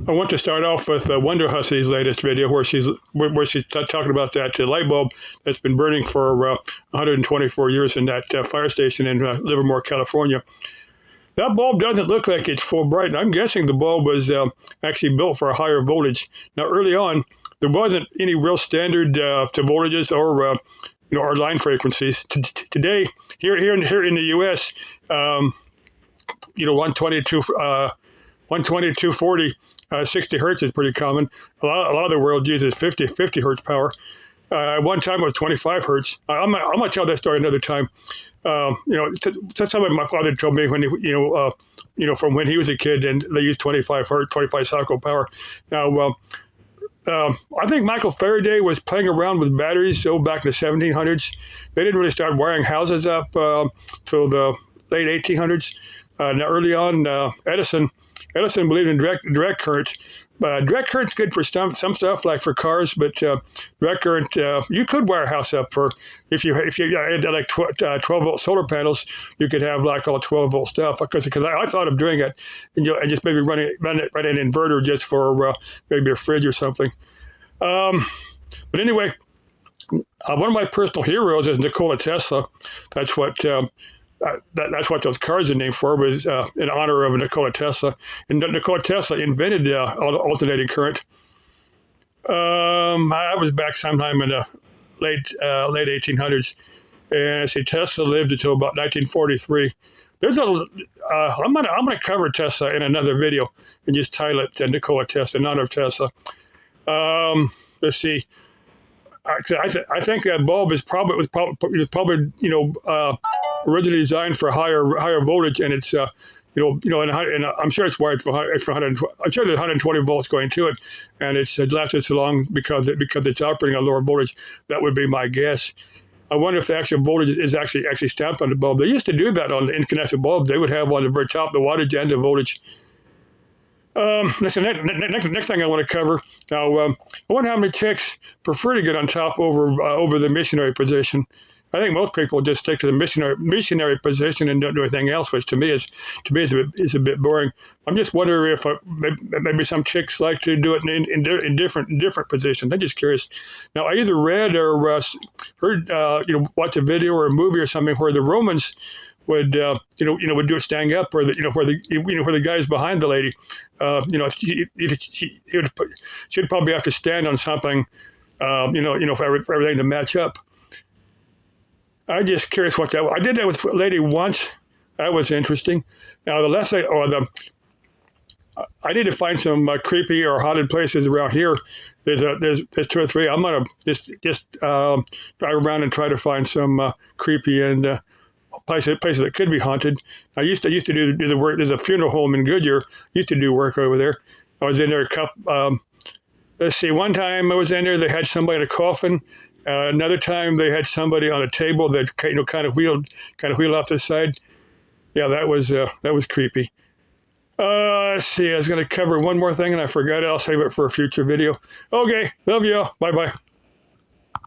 I want to start off with Wonder Hussey's latest video, where she's talking about that light bulb that's been burning for 124 years in that fire station in Livermore, California. That bulb doesn't look like it's full bright. I'm guessing the bulb was actually built for a higher voltage. Now, early on, there wasn't any real standard to voltages or our line frequencies. Today, here in the U.S., 120, 240, 60 hertz is pretty common. A lot of the world uses 50 hertz power. One time it was 25 hertz. I'm gonna tell that story another time. That's something my father told me when from when he was a kid, and they used 25 hertz, 25 cycle power. Now, I think Michael Faraday was playing around with batteries back in the 1700s. They didn't really start wiring houses up till the late 1800s. Now, early on, Edison believed in direct current. Direct current's good for some stuff, like for cars, but direct current, you could wire a house up for, if you had like 12 volt solar panels, you could have like all 12 volt stuff. Because I thought of doing it, and just maybe run an inverter just for maybe a fridge or something. But anyway, one of my personal heroes is Nikola Tesla. That's what. That's what those cars are named for, was in honor of Nikola Tesla. And Nikola Tesla invented alternating current. I was back sometime in the late 1800s, and I say Tesla lived until about 1943. I'm gonna cover Tesla in another video and just title it Nikola Tesla, in honor of Tesla. Let's see. I think that bulb was probably originally designed for higher voltage, and it's and I'm sure it's wired for 100. I'm sure there's 120 volts going to it, and it's lasted so long because it's operating at lower voltage. That would be my guess. I wonder if the actual voltage is actually stamped on the bulb. They used to do that on the incandescent bulbs. They would have on the very top the wattage and the voltage. Next thing I want to cover. Now, I wonder how many chicks prefer to get on top over the missionary position. I think most people just stick to the missionary position and don't do anything else, which to me is a bit boring. I'm just wondering if maybe some chicks like to do it in different positions. I'm just curious. Now, I either read or heard watch a video or a movie or something where the Romans would do it standing up, or where the guy's behind the lady. She'd probably have to stand on something, for everything to match up. I'm just curious what that was. I did that with a lady once. That was interesting. Now, I need to find some creepy or haunted places around here. There's two or three. I'm gonna just drive around and try to find some creepy and places that could be haunted. I used to do the work. There's a funeral home in Goodyear. Used to do work over there. I was in there a couple. Let's see. One time I was in there. They had somebody in a coffin. Another time they had somebody on a table that kind of wheeled off to the side. Yeah, that was creepy. Let's see. I was going to cover one more thing and I forgot it. I'll save it for a future video. Okay. Love you all. Bye bye.